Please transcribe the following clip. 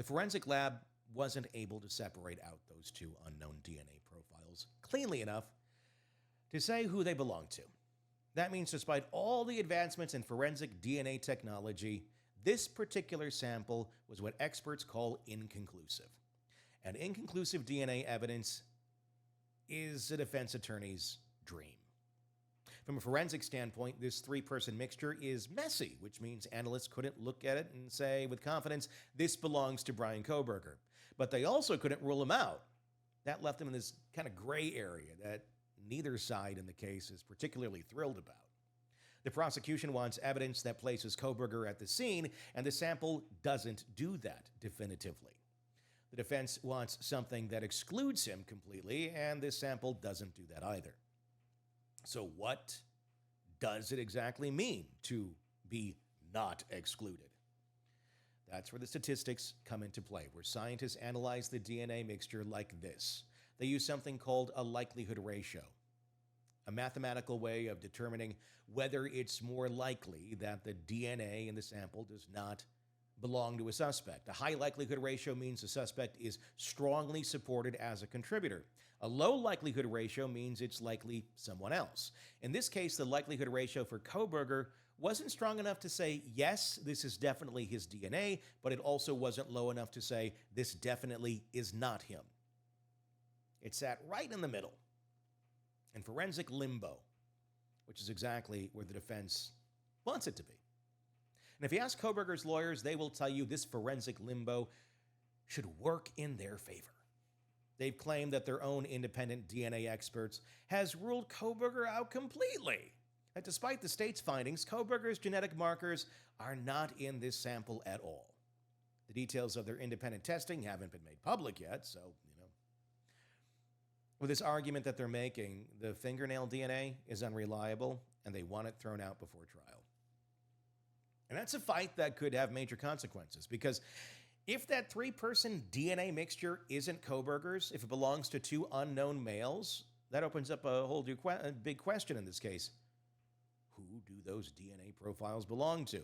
The forensic lab wasn't able to separate out those two unknown DNA profiles cleanly enough to say who they belonged to. That means despite all the advancements in forensic DNA technology, this particular sample was what experts call inconclusive. And inconclusive DNA evidence is a defense attorney's dream. From a forensic standpoint, this three-person mixture is messy, which means analysts couldn't look at it and say with confidence, this belongs to Brian Kohberger. But they also couldn't rule him out. That left him in this kind of gray area that neither side in the case is particularly thrilled about. The prosecution wants evidence that places Kohberger at the scene, and the sample doesn't do that definitively. The defense wants something that excludes him completely, and this sample doesn't do that either. So what does it exactly mean to be not excluded? That's where the statistics come into play, where scientists analyze the DNA mixture like this. They use something called a likelihood ratio, a mathematical way of determining whether it's more likely that the DNA in the sample does not belong to a suspect. A high likelihood ratio means the suspect is strongly supported as a contributor. A low likelihood ratio means it's likely someone else. In this case, the likelihood ratio for Kohberger wasn't strong enough to say, yes, this is definitely his DNA, but it also wasn't low enough to say, this definitely is not him. It sat right in the middle, in forensic limbo, which is exactly where the defense wants it to be. And if you ask Kohberger's lawyers, they will tell you this forensic limbo should work in their favor. They've claimed that their own independent DNA experts has ruled Kohberger out completely. That despite the state's findings, Kohberger's genetic markers are not in this sample at all. The details of their independent testing haven't been made public yet, so, With this argument that they're making, the fingernail DNA is unreliable, and they want it thrown out before trial. And that's a fight that could have major consequences, because if that three-person DNA mixture isn't Kohberger's, if it belongs to two unknown males, that opens up a whole big question in this case. Who do those DNA profiles belong to?